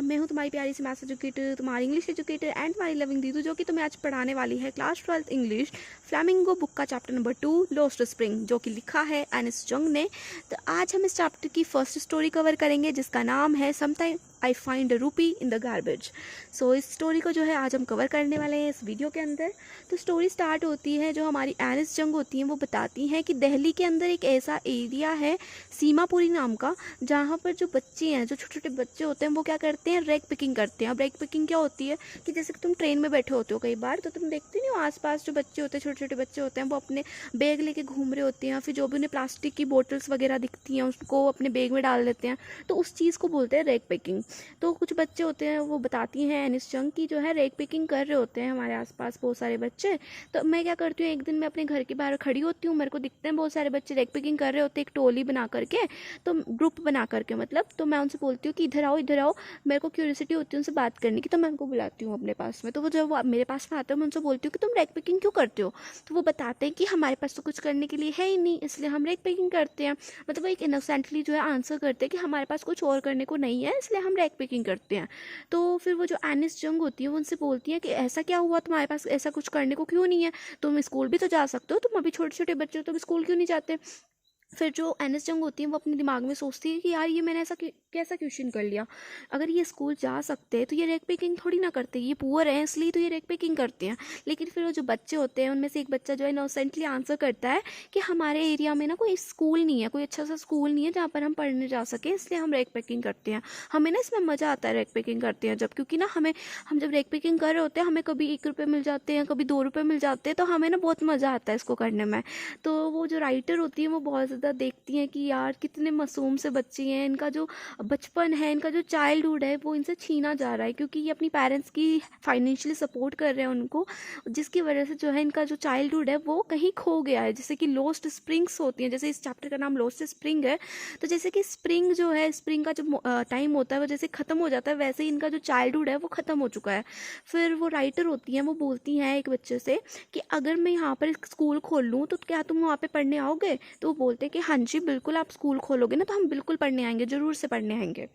मैं हूँ तुम्हारी प्यारी सी मैथ्स एजुकेटर, तुम्हारी इंग्लिश एजुकेटर एंड तुम्हारी लविंग दीदू, जो कि तुम्हें आज पढ़ाने वाली है class 12th English flamingo book का चैप्टर नंबर 2 लोस्ट स्प्रिंग, जो कि लिखा है एनिस जंग ने। तो आज हम इस चैप्टर की फर्स्ट स्टोरी कवर करेंगे जिसका नाम है समटाइम आई फाइंड अ रूपी इन द गार्बेज। सो इस स्टोरी को जो है आज हम कवर करने वाले हैं इस वीडियो के अंदर। तो स्टोरी स्टार्ट होती है, जो हमारी एनिस जंग होती हैं वो बताती हैं कि दिल्ली के अंदर एक ऐसा एरिया है सीमापुरी नाम का, जहाँ पर जो बच्चे हैं, जो छोटे छोटे बच्चे होते हैं, वो क्या करते हैं, रैग पिकिंग करते हैं। अब रैग पिकिंग क्या होती है कि जैसे कि तुम ट्रेन में बैठे होते हो कई बार, तो तुम देखते नहीं हो आसपास जो बच्चे होते हैं, छोटे छोटे बच्चे होते हैं, वो अपने बैग लेके घूम रहे होते हैं, फिर जो भी उन्हें प्लास्टिक की बोटल्स वगैरह दिखती हैं उसको अपने बैग में डाल देते हैं। तो उस चीज़ को बोलते हैं रैग पिकिंग। तो कुछ बच्चे होते हैं, वो बताती हैं एनिस जंग की, जो है रैग पिकिंग कर रहे होते हैं हमारे आसपास बहुत सारे बच्चे। तो मैं क्या करती हूँ, एक दिन मैं अपने घर के बाहर खड़ी होती हूँ, मेरे को दिखते हैं बहुत सारे बच्चे रैग पिकिंग कर रहे होते हैं, एक टोली बना करके, तो ग्रुप बना करके मतलब। तो मैं उनसे बोलती हूँ कि इधर आओ इधर आओ, मेरे को क्यूरियोसिटी होती है उनसे बात करने की, तो मैं उनको बुलाती हूँ अपने पास में। तो वो जब वो मेरे पास में आते हैं, मैं उनसे बोलती हूँ कि तुम रैग पिकिंग क्यों करते हो। तो वो बताते हैं कि हमारे पास तो कुछ करने के लिए है ही नहीं, इसलिए हम रैग पिकिंग करते हैं। मतलब वो एक इनोसेंटली जो है आंसर करते हैं कि हमारे पास कुछ और करने को नहीं है, इसलिए हम रैग पिकिंग करते हैं। तो फिर वो जो एनिस जंग होती है वो उनसे बोलती है कि ऐसा क्या हुआ, तुम्हारे पास ऐसा कुछ करने को क्यों नहीं है, तुम स्कूल भी तो जा सकते हो, तुम अभी छोटे छोटे बच्चे हो, तुम स्कूल क्यों नहीं जाते। फिर जो एनिस जंग होती है वो अपने दिमाग में सोचती है कि यार ये मैंने ऐसा कैसा क्वेश्चन कर लिया, अगर ये स्कूल जा सकते हैं तो ये रैग पिकिंग थोड़ी ना करते, ये पुअर हैं इसलिए तो ये रैग पिकिंग करते हैं। लेकिन फिर वो जो बच्चे होते हैं उनमें से एक बच्चा जो है इनोसेंटली आंसर करता है कि हमारे एरिया में ना कोई स्कूल नहीं है, कोई अच्छा सा स्कूल नहीं है जहाँ पर हम पढ़ने जा सकें, इसलिए हम रैग पिकिंग करते हैं। हमें ना इसमें मज़ा आता है रैग पिकिंग करते हैं जब, क्योंकि ना हम जब रैग पिकिंग कर रहे होते हैं हमें कभी 1 रुपये मिल जाते हैं, कभी 2 रुपये मिल जाते हैं, तो हमें ना बहुत मज़ा आता है इसको करने में। तो वो जो राइटर होती है वो बहुत ज़्यादा देखती हैं कि यार कितने मासूम से बच्चे हैं, इनका जो बचपन है, इनका जो चाइल्डहुड है वो इनसे छीना जा रहा है, क्योंकि ये अपनी पेरेंट्स की फाइनेंशियली सपोर्ट कर रहे हैं उनको, जिसकी वजह से जो है इनका जो चाइल्डहुड है वो कहीं खो गया है। जैसे कि लॉस्ट स्प्रिंग्स होती हैं, जैसे इस चैप्टर का नाम लॉस्ट स्प्रिंग है। तो जैसे कि स्प्रिंग जो है, स्प्रिंग का जो टाइम होता है वो जैसे ख़त्म हो जाता है, वैसे ही इनका जो चाइल्डहुड है वो ख़त्म हो चुका है। फिर वो राइटर होती हैं, वो बोलती हैं एक बच्चे से कि अगर मैं यहाँ पर स्कूल खोल लूँ तो क्या तुम वहाँ पे पढ़ने आओगे। तो वो बोलते हैं कि हाँ जी बिल्कुल, आप स्कूल खोलोगे ना तो हम बिल्कुल पढ़ने आएंगे, ज़रूर से पढ़ने आएंगे।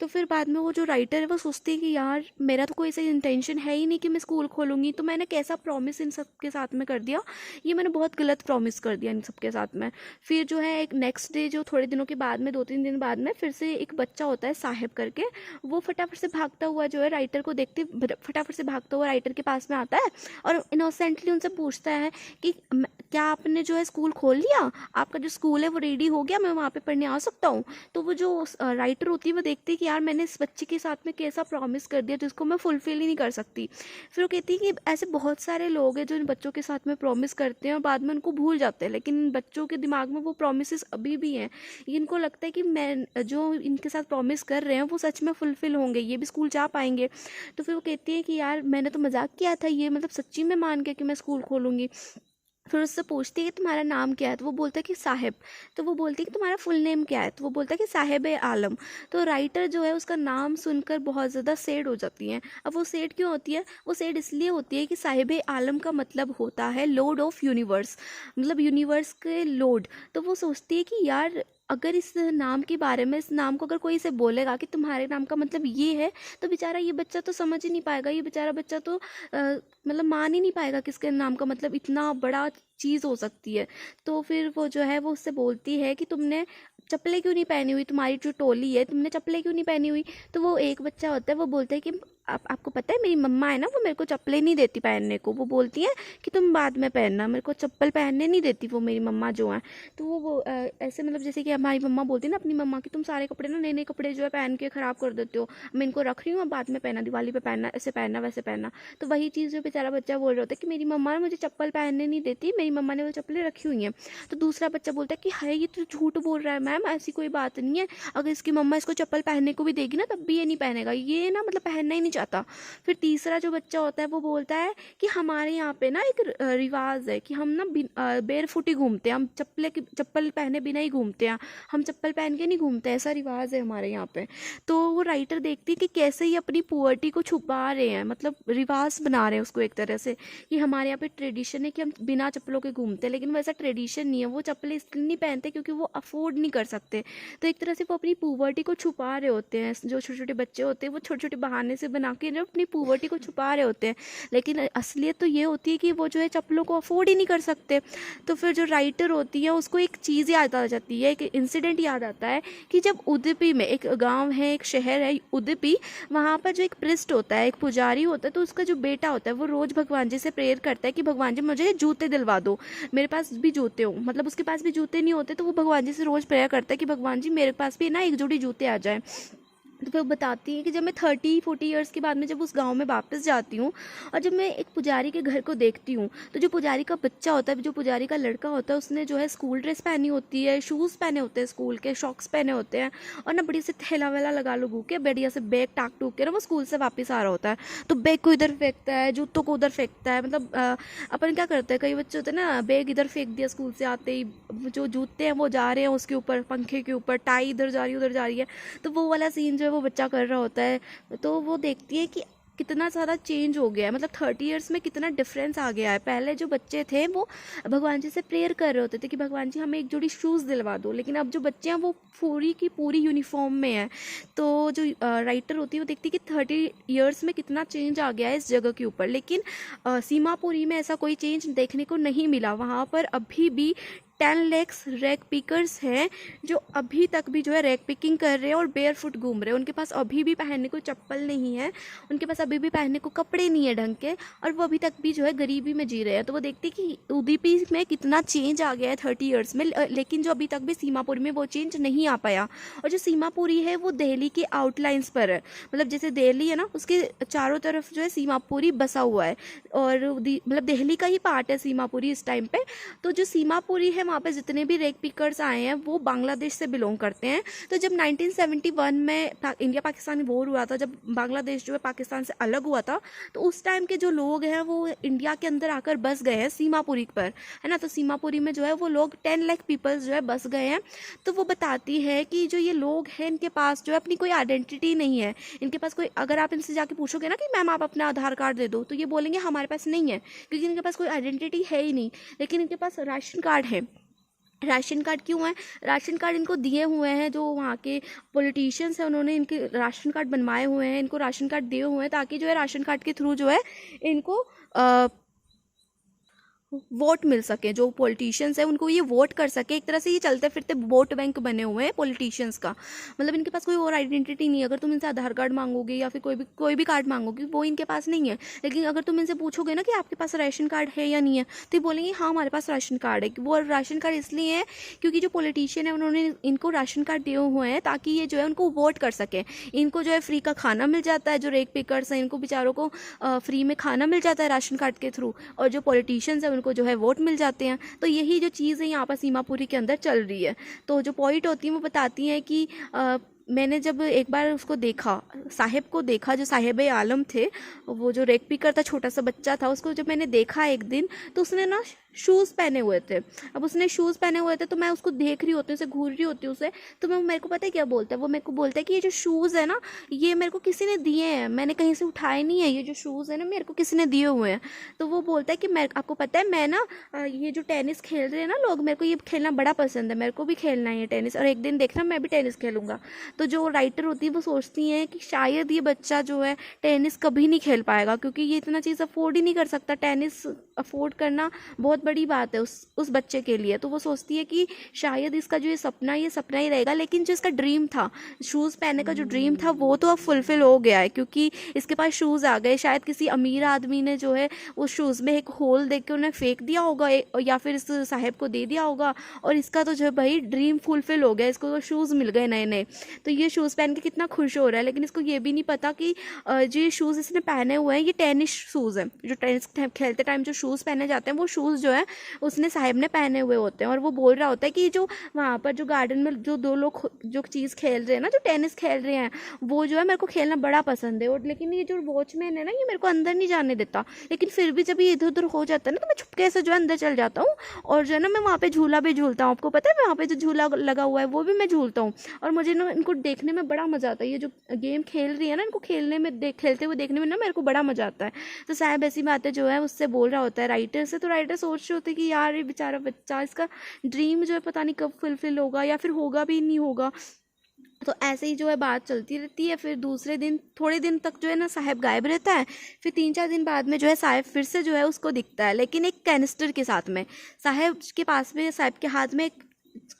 तो फिर बाद में वो जो राइटर है वो सोचती है कि यार मेरा तो कोई ऐसा इंटेंशन है ही नहीं कि मैं स्कूल खोलूँगी, तो मैंने कैसा प्रॉमिस इन सब के साथ में कर दिया, ये मैंने बहुत गलत प्रॉमिस कर दिया इन सब के साथ में। फिर जो है एक नेक्स्ट डे, जो थोड़े दिनों के बाद में 2-3 दिन बाद में, फिर से एक बच्चा होता है साहिब करके, वो फटाफट से भागता हुआ जो है राइटर को देखते फटाफट से भागता हुआ राइटर के पास में आता है और इनोसेंटली उनसे पूछता है कि क्या आपने जो है स्कूल खोल लिया, आपका जो स्कूल है वो रेडी हो गया, मैं वहाँ पे पढ़ने आ सकता हूँ। तो वो जो राइटर होती है वो देखती है कि यार मैंने इस बच्चे के साथ में कैसा प्रॉमिस कर दिया जिसको मैं फुलफिल ही नहीं कर सकती। फिर वो कहती है कि ऐसे बहुत सारे लोग हैं जो इन बच्चों के साथ में प्रॉमिस करते हैं और बाद में उनको भूल जाते हैं, लेकिन इन बच्चों के दिमाग में वो प्रॉमिसेस अभी भी हैं। इनको लगता है कि मैं जो इनके साथ प्रॉमिस कर रहे हैं वो सच में फुलफिल होंगे, ये भी स्कूल जा पाएंगे। तो फिर वो कहती है कि यार मैंने तो मजाक किया था, ये मतलब सच्ची में मान गया कि मैं स्कूल खोलूँगी। फिर उससे पूछती है कि तुम्हारा नाम क्या है, तो वो बोलता है कि साहिब। तो वो बोलती है कि तुम्हारा फुल नेम क्या है, तो वो बोलता है कि साहिब आलम। तो राइटर जो है उसका नाम सुनकर बहुत ज़्यादा सैड हो जाती हैं। अब वो सैड क्यों होती है, वो सैड इसलिए होती है कि साहिब आलम का मतलब होता है लॉर्ड ऑफ यूनिवर्स, मतलब यूनिवर्स के लॉर्ड। तो वो सोचती है कि यार अगर इस नाम के बारे में, इस नाम को अगर कोई इसे बोलेगा कि तुम्हारे नाम का मतलब ये है, तो बेचारा ये बच्चा तो समझ ही नहीं पाएगा, ये बेचारा बच्चा तो मतलब मान ही नहीं पाएगा कि इसके नाम का मतलब इतना बड़ा चीज़ हो सकती है। तो फिर वो जो है वो उससे बोलती है कि तुमने चप्पलें क्यों नहीं पहनी हुई, तुम्हारी जो टोली है तुमने चप्पलें क्यों नहीं पहनी हुई। तो वो एक बच्चा होता है वो बोलता है कि आपको पता है मेरी मम्मा है ना, वो मेरे को चप्पलें नहीं देती पहनने को, वो बोलती हैं कि तुम बाद में पहनना, मेरे को चप्पल पहनने नहीं देती वो मेरी मम्मा जो है। तो वो ऐसे मतलब जैसे कि हमारी मम्मा बोलती है ना अपनी मम्मा कि तुम सारे कपड़े ना, नए नए कपड़े जो है पहन के ख़राब कर देते हो, मैं इनको रख रही हूँ, बाद में पहना, दिवाली पे पहनना, ऐसे पहनना वैसे पहनना। तो वही चीज़ जो बेचारा बच्चा बोल रहा होता है कि मेरी मम्मा मुझे चप्पल पहनने नहीं देती, मेरी मम्मा ने वो चप्पलें रखी हुई हैं। तो दूसरा बच्चा बोलता है कि हाय ये तो झूठ बोल रहा है मैम, ऐसी कोई बात नहीं है, अगर इसकी मम्मा इसको चप्पल पहनने को भी देगी ना तब भी ये नहीं पहनेगा, ये ना मतलब पहनना ही नहीं चाहता। फिर तीसरा जो बच्चा होता है वो बोलता है कि हमारे यहाँ पे ना एक रिवाज है कि हम ना बेर फुट ही घूमते हैं, हम चप्पल पहने बिना ही घूमते हैं, हम चप्पल पहन के नहीं घूमते, ऐसा रिवाज है हमारे यहाँ पे। तो वो राइटर देखती है कि कैसे ही अपनी पुअर्टी को छुपा रहे हैं, मतलब रिवाज बना रहे हैं उसको एक तरह से, कि हमारे यहाँ पे ट्रेडिशन है कि हम बिना चप्पलों चप्पलों के घूमते हैं, लेकिन वैसा ट्रेडिशन नहीं है। वो चप्पलें इसलिए नहीं पहनते क्योंकि वो अफोर्ड नहीं कर सकते। तो एक तरह से वो अपनी पुवर्टी को छुपा रहे होते हैं। जो छोटे छोटे बच्चे होते हैं वो छोटे छोटे बहाने से बना के अपनी पुवर्टी को छुपा रहे होते हैं, लेकिन असलियत तो ये होती है कि वो जो है चप्पलों को अफोर्ड ही नहीं कर सकते। तो फिर जो राइटर होती है उसको एक चीज़ याद आ जाती है, एक इंसिडेंट याद आता है कि जब उदुपी में एक गांव है, एक शहर है उदुपी, वहाँ पर जो एक प्रिस्ट होता है, एक पुजारी होता है, तो उसका जो बेटा होता है वो रोज़ भगवान जी से प्रेयर करता है कि भगवान जी मुझे जूते दिलवा दो, मेरे पास भी जूते हो। मतलब उसके पास भी जूते नहीं होते, तो वो भगवान जी से रोज़ प्रेयर करता है कि भगवान जी मेरे पास भी ना एक जोड़ी जूते आ जाए। तो फिर वो बताती है कि जब मैं 30-40 ईयर्स के बाद में जब उस गांव में वापस जाती हूँ और जब मैं एक पुजारी के घर को देखती हूँ, तो जो पुजारी का बच्चा होता है, जो पुजारी का लड़का होता है, उसने जो है स्कूल ड्रेस पहनी होती है, शूज़ पहने होते हैं, स्कूल के शॉक्स पहने होते हैं, और ना बड़ी से थैला वैला लगा लगू के बढ़िया से बैग टाक टूक के ना वो स्कूल से वापस आ रहा होता है। तो बैग को इधर फेंकता है, जूतों को उधर फेंकता है। मतलब अपन क्या करते हैं, कई बच्चे होते हैं ना, बैग इधर फेंक दिया स्कूल से आते ही, जो जूते हैं वो जा रहे हैं उसके ऊपर, पंखे के ऊपर, टाई इधर जा रही है उधर जा रही है। तो वो वाला सीन जो है वो बच्चा कर रहा होता है। तो वो देखती है कि कितना ज़्यादा चेंज हो गया है, मतलब 30 ईयर्स में कितना डिफरेंस आ गया है। पहले जो बच्चे थे वो भगवान जी से प्रेयर कर रहे होते थे कि भगवान जी हमें एक जोड़ी शूज़ दिलवा दो, लेकिन अब जो बच्चे हैं वो पूरी की पूरी यूनिफॉर्म में हैं। तो जो राइटर होती है वो देखती है कि 30 ईयर्स में कितना चेंज आ गया है इस जगह के ऊपर, लेकिन सीमापुरी में ऐसा कोई चेंज देखने को नहीं मिला। वहाँ पर अभी भी 10 लाख रैक पिकर्स हैं जो अभी तक भी जो है रैक पिकिंग कर रहे हैं और बेयर फुट घूम रहे हैं। उनके पास अभी भी पहनने को चप्पल नहीं है, उनके पास अभी भी पहनने को कपड़े नहीं है ढंग के, और वो अभी तक भी जो है गरीबी में जी रहे हैं। तो वो देखते हैं कि उदुपी में कितना चेंज आ गया है 30 ईयर्स में, लेकिन जो अभी तक भी सीमापुरी में वो चेंज नहीं आ पाया। और जो सीमापुरी है वो दिल्ली के आउटलाइंस पर है, मतलब जैसे दिल्ली है ना उसके चारों तरफ जो है सीमापुरी बसा हुआ है, और मतलब दिल्ली का ही पार्ट है सीमापुरी इस टाइम पे। तो जो सीमापुरी है वहाँ पे जितने भी रेक पिकर्स आए हैं वो बांग्लादेश से बिलोंग करते हैं। तो जब 1971 में इंडिया पाकिस्तान वॉर हुआ था, जब बांग्लादेश जो है पाकिस्तान से अलग हुआ था, तो उस टाइम के जो लोग हैं वो इंडिया के अंदर आकर बस गए हैं सीमापुरी पर, है ना। तो सीमापुरी में जो है वो लोग 10 लाख पीपल्स जो है बस गए हैं। तो वो बताती है कि जो ये लोग हैं इनके पास जो है अपनी कोई आइडेंटिटी नहीं है, इनके पास कोई, अगर आप इनसे जाके पूछोगे ना कि मैम आप अपना आधार कार्ड दे दो, तो ये बोलेंगे हमारे पास नहीं है, क्योंकि इनके पास कोई आइडेंटिटी है ही नहीं। लेकिन इनके पास राशन कार्ड है। राशन कार्ड क्यों है? राशन कार्ड इनको दिए हुए हैं जो वहाँ के पॉलिटिशियंस हैं, उन्होंने इनके राशन कार्ड बनवाए हुए हैं, इनको राशन कार्ड दिए हुए हैं ताकि जो है राशन कार्ड के थ्रू जो है इनको वोट मिल सके। जो पॉलिटिशियंस है उनको ये वोट कर सके। एक तरह से ये चलते फिरते वोट बैंक बने हुए हैं पॉलिटिशियंस का। मतलब इनके पास कोई और आइडेंटिटी नहीं है। अगर तुम इनसे आधार कार्ड मांगोगे या फिर कोई भी कार्ड मांगोगे वो इनके पास नहीं है। लेकिन अगर तुम इनसे पूछोगे ना कि आपके पास राशन कार्ड है या नहीं है, तो ये बोलेंगे हाँ हमारे पास राशन कार्ड है। वो राशन कार्ड इसलिए है क्योंकि जो पॉलिटिशियन है उन्होंने इनको राशन कार्ड दिए हुए हैं ताकि ये जो है उनको वोट कर सके। इनको जो है फ्री का खाना मिल जाता है, जो रेक पिकर्स हैं इनको बेचारों को फ्री में खाना मिल जाता है राशन कार्ड के थ्रू, और जो पॉलिटिशियंस है को जो है वोट मिल जाते हैं। तो यही जो चीज़ है यहाँ पर सीमापुरी के अंदर चल रही है। तो जो पॉइंट होती है वो बताती हैं कि मैंने जब एक बार उसको देखा, साहिब को देखा, जो साहिब आलम थे, वो जो रेक पिकर था, छोटा सा बच्चा था, उसको जब मैंने देखा एक दिन, तो उसने ना शूज़ पहने हुए थे। अब उसने शूज़ पहने हुए थे तो मैं उसको देख रही होती हूँ, उसे घूर रही होती हूँ उसे, तो मैं मेरे को पता है क्या बोलता है, वो मेरे को बोलता है कि ये जो शूज़ है ना ये मेरे को किसी ने दिए हैं, मैंने कहीं से उठाए नहीं है, ये जो शूज़ है ना मेरे को किसी ने दिए हुए हैं। तो वो बोलता है कि मैं, आपको पता है मैं ना ये जो टेनिस खेल रहे हैं ना लोग, मेरे को ये खेलना बड़ा पसंद है, मेरे को भी खेलना है ये टेनिस, और एक दिन देखना मैं भी टेनिस खेलूँगा। तो जो राइटर होती है वो सोचती हैं कि शायद ये बच्चा जो है टेनिस कभी नहीं खेल पाएगा, क्योंकि ये इतना चीज़ अफोर्ड ही नहीं कर सकता। टेनिस अफोर्ड करना बहुत बड़ी बात है उस बच्चे के लिए। तो वो सोचती है कि शायद इसका जो ये सपना ही रहेगा। लेकिन जो इसका ड्रीम था, शूज़ पहनने का जो ड्रीम था, वो तो अब फुलफिल हो गया है, क्योंकि इसके पास शूज़ आ गए। शायद किसी अमीर आदमी ने जो है उस शूज़ में एक होल देख के उन्हें फेंक दिया होगा, या फिर इस साहब को दे दिया होगा, और इसका तो जो है भाई ड्रीम फुलफिल हो गया, इसको तो शूज़ मिल गए नए नए। तो ये शूज़ पहन के कितना खुश हो रहा है। लेकिन इसको ये भी नहीं पता कि जो ये शूज़ इसने पहने हुए हैं ये टेनिस शूज़ हैं। जो टेनिस खेलते टाइम जो शूज़ पहने जाते हैं वो शूज़ जो है उसने साहिब ने पहने हुए होते हैं। और वो बोल रहा होता है कि जो वहाँ पर जो गार्डन में जो दो लोग जो चीज़ खेल रहे हैं ना, जो टेनिस खेल रहे हैं, वो जो है मेरे को खेलना बड़ा पसंद है, और लेकिन ये जो वॉचमैन है ना ये मेरे को अंदर नहीं जाने देता। लेकिन फिर भी जब ये इधर उधर हो जाता है ना तो मैं छुपके से जो है अंदर चल जाता हूँ, और जो है ना मैं वहाँ पे झूला भी झूलता हूँ। आपको पता है वहाँ पे जो झूला लगा हुआ है वो भी मैं झूलता हूँ, और मुझे ना इनको देखने में बड़ा मज़ा आता है। ये जो गेम खेल रही है ना, इनको खेलते हुए देखने में ना मेरे को बड़ा मज़ा आता है। तो साहब ऐसी बातें जो है उससे बोल रहा होता है राइटर से। तो राइटर सोच सोच रहे होते हैं कि यार ये बेचारा बच्चा, इसका ड्रीम जो है पता नहीं कब फुलफिल होगा या फिर होगा भी नहीं होगा। तो ऐसे ही जो है बात चलती रहती है। फिर दूसरे दिन थोड़े दिन तक जो है ना साहेब गायब रहता है। फिर 3-4 दिन बाद में जो है साहेब फिर से जो है उसको दिखता है, लेकिन एक कैनिस्टर के साथ में। साहेब के पास में, साहेब के हाथ में एक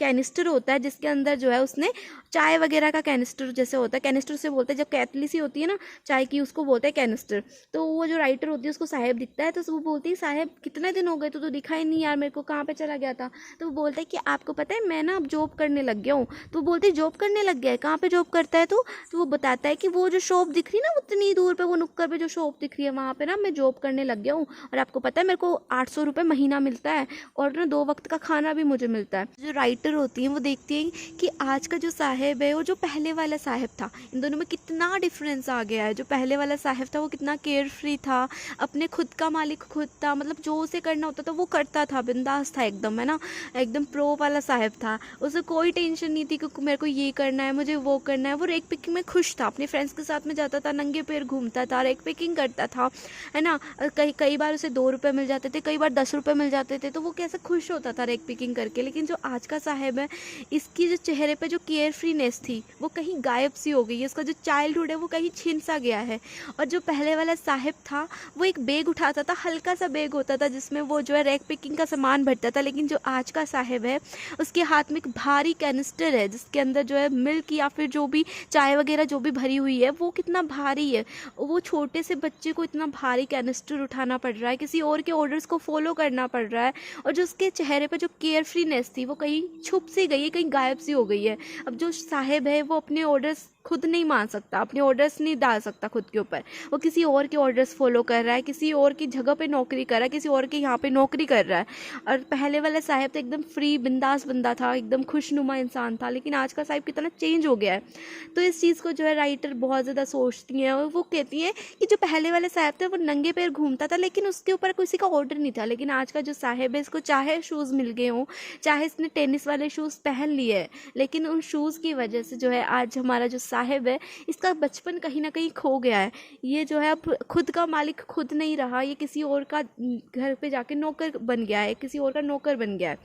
कैनिस्टर होता है जिसके अंदर जो है उसने चाय वगैरह का कैनिस्टर जैसे होता है, कैनिस्टर से बोलते हैं, जब केतली सी होती है ना चाय की उसको बोलते हैं कैनिस्टर। तो वो जो राइटर होती है उसको साहेब दिखता है, तो वो बोलती है साहेब कितने दिन हो गए, तो दिखा ही नहीं यार मेरे को, कहाँ पे चला गया था। तो वो बोलता है कि आपको पता है मैं ना अब जॉब करने लग गया हूँ। तो वो बोलती है जॉब करने लग गया है, कहाँ पे जॉब करता है तो वो बताता है कि वो जो शॉप दिख रही है ना उतनी दूर पे, वो नुक्कड़ पे जो शॉप दिख रही है वहाँ पे ना मैं जॉब करने लग गया हूँ, और आपको पता है मेरे को 800 रुपये महीना मिलता है, और ना 2 वक्त का खाना भी मुझे मिलता है। जो राइटर होती है वो देखती है कि आज का जो साहेब है वो जो पहले वाला साहेब था, इन दोनों में कितना डिफरेंस आ गया है। जो पहले वाला साहेब था वो कितना केयर फ्री था, अपने खुद का मालिक खुद था, मतलब जो उसे करना होता था वो करता था, बिंदास था एकदम, है ना, एकदम प्रो वाला साहेब था। उसे कोई टेंशन नहीं थी कि मेरे को ये करना है, मुझे वो करना है। वो रेक पिकिंग में खुश था, अपने फ्रेंड्स के साथ में जाता था, नंगे पैर घूमता था, रेक पिकिंग करता था, है ना। कई बार उसे 2 रुपये मिल जाते थे, कई बार 10 रुपये मिल जाते थे, तो वो कैसे खुश होता था रेक पिकिंग करके। लेकिन जो आज का साहेब है, इसकी जो चेहरे पे जो केयर फ्रीनेस थी वो कहीं गायब सी हो गई है, उसका जो चाइल्डहुड है वो कहीं छिन सा गया है। और जो पहले वाला साहिब था वो एक बैग उठाता था, हल्का सा बैग होता था जिसमें वो जो है रैक पिकिंग का सामान भरता था। लेकिन जो आज का साहिब है उसके हाथ में एक भारी कैनिस्टर है जिसके अंदर जो है मिल्क या फिर जो भी चाय वगैरह जो भी भरी हुई है वो कितना भारी है। वो छोटे से बच्चे को इतना भारी कैनिस्टर उठाना पड़ रहा है, किसी और के ऑर्डर्स को फॉलो करना पड़ रहा है, और जो उसके चेहरे पर जो केयर फ्रीनेस थी वो कहीं छुप सी गई है, कहीं गायब सी हो गई है। अब जो साहेब है वो अपने ऑर्डर्स खुद नहीं मान सकता, अपने ऑर्डर्स नहीं डाल सकता खुद के ऊपर, वो किसी और के ऑर्डर्स फॉलो कर रहा है, किसी और की जगह पे नौकरी कर रहा है, किसी और के यहाँ पे नौकरी कर रहा है। और पहले वाला साहिब तो एकदम फ्री बिंदास बंदा था, एकदम खुशनुमा इंसान था, लेकिन आज का साहिब कितना चेंज हो गया है। तो इस चीज़ को जो है राइटर बहुत ज़्यादा सोचती हैं, और वो कहती हैं कि जो पहले वाले साहिब थे वो नंगे पैर घूमता था लेकिन उसके ऊपर किसी का ऑर्डर नहीं था। लेकिन आज का जो साहिब है इसको चाहे शूज़ मिल गए हों, चाहे इसने टेनिस वाले शूज़ पहन लिए, लेकिन उन शूज़ की वजह से जो है आज हमारा जो साहिब है इसका बचपन कहीं ना कहीं खो गया है। ये जो है अब खुद का मालिक खुद नहीं रहा, ये किसी और का घर पे जाके नौकर बन गया है, किसी और का नौकर बन गया है।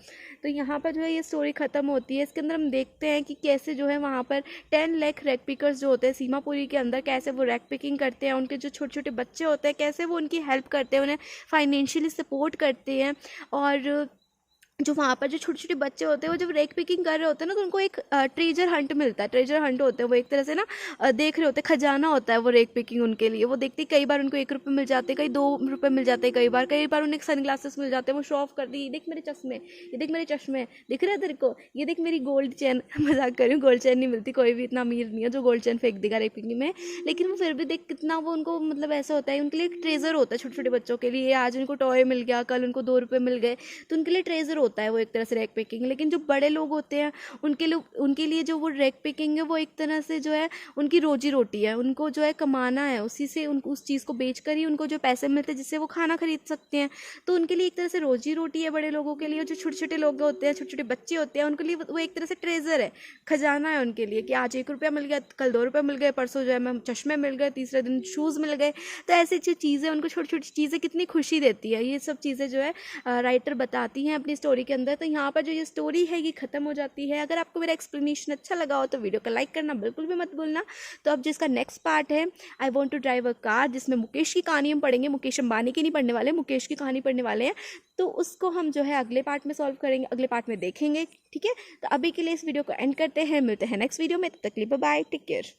तो यहाँ पर जो है ये स्टोरी ख़त्म होती है। इसके अंदर हम देखते हैं कि कैसे जो है वहाँ पर 10 लाख रैक पिकर्स जो होते हैं सीमापुरी के अंदर, कैसे वो रैक पिकिंग करते हैं, उनके जो छोटे छोटे बच्चे होते हैं कैसे वो उनकी हेल्प करते हैं, उन्हें फाइनेंशियली सपोर्ट करते हैं। और जो वहाँ पर जो छोटे छोटे बच्चे होते हैं वो जब रेक पिकिंग कर रहे होते हैं ना तो उनको एक ट्रेजर हंट मिलता है। ट्रेजर हंट होते हैं वो एक तरह से ना देख रहे होते हैं, खजाना होता है वो रेक पिकिंग उनके लिए। वो देखते कई बार उनको 1 रुपये मिल जाते हैं, कई 2 रुपये मिल जाते हैं, कई बार उन्हें सन ग्लासेस मिल जाते हैं। वो शो ऑफ कर दी, ये देख मेरे चश्मे, ये देख मेरे चश्मे दिख रहे हैं तेरे को, ये देख मेरी गोल्ड चेन। मजाक कर रही हूँ, गोल्ड चेन नहीं मिलती, कोई भी इतना अमीर नहीं है जो गोल्ड चेन फेंक देगा रेक पिकिंग में। लेकिन वो फिर भी देख कितना वो उनको मतलब ऐसा होता है, उनके लिए एक ट्रेजर होता है छोटे छोटे बच्चों के लिए। आज उनको टॉय मिल गया, कल उनको 2 रुपये मिल गए, तो उनके लिए ट्रेजर होता है वो एक तरह से रैक पिकिंग। लेकिन जो बड़े लोग होते हैं उनके लिए जो वो रैक पिकिंग है वो एक तरह से जो है उनकी रोजी रोटी है, उनको जो है कमाना है, उसी से उनको उस चीज़ को बेचकर ही उनको जो पैसे मिलते हैं जिससे वो खाना खरीद सकते हैं। तो उनके लिए एक तरह से रोजी रोटी है बड़े लोगों के लिए। जो छोटे छोटे लोग होते हैं, छोटे छोटे बच्चे होते हैं, उनके लिए वो एक तरह से ट्रेजर है, खजाना है उनके लिए, कि आज 1 रुपया मिल गया, कल 2 रुपये मिल गए, परसों जो है चश्मे मिल गए, तीसरे दिन शूज़ मिल गए। तो ऐसी जो चीज़ें उनको छोटी छोटी चीज़ें कितनी खुशी देती है, ये सब चीज़ें जो है राइटर बताती हैं अपनी स्टोरी के अंदर। तो यहाँ पर जो ये स्टोरी है ये ख़त्म हो जाती है। अगर आपको मेरा एक्सप्लेनेशन अच्छा लगा हो तो वीडियो को लाइक करना बिल्कुल भी मत भूलना। तो अब जिसका नेक्स्ट पार्ट है I want to drive a car, जिसमें मुकेश की कहानी हम पढ़ेंगे, मुकेश अंबानी की नहीं पढ़ने वाले, मुकेश की कहानी पढ़ने वाले हैं। तो उसको हम जो है अगले पार्ट में सॉल्व करेंगे, अगले पार्ट में देखेंगे, ठीक है। तो अभी के लिए इस वीडियो को एंड करते हैं, मिलते हैं नेक्स्ट वीडियो में, तब तक के लिए बाय बाय, टेक केयर।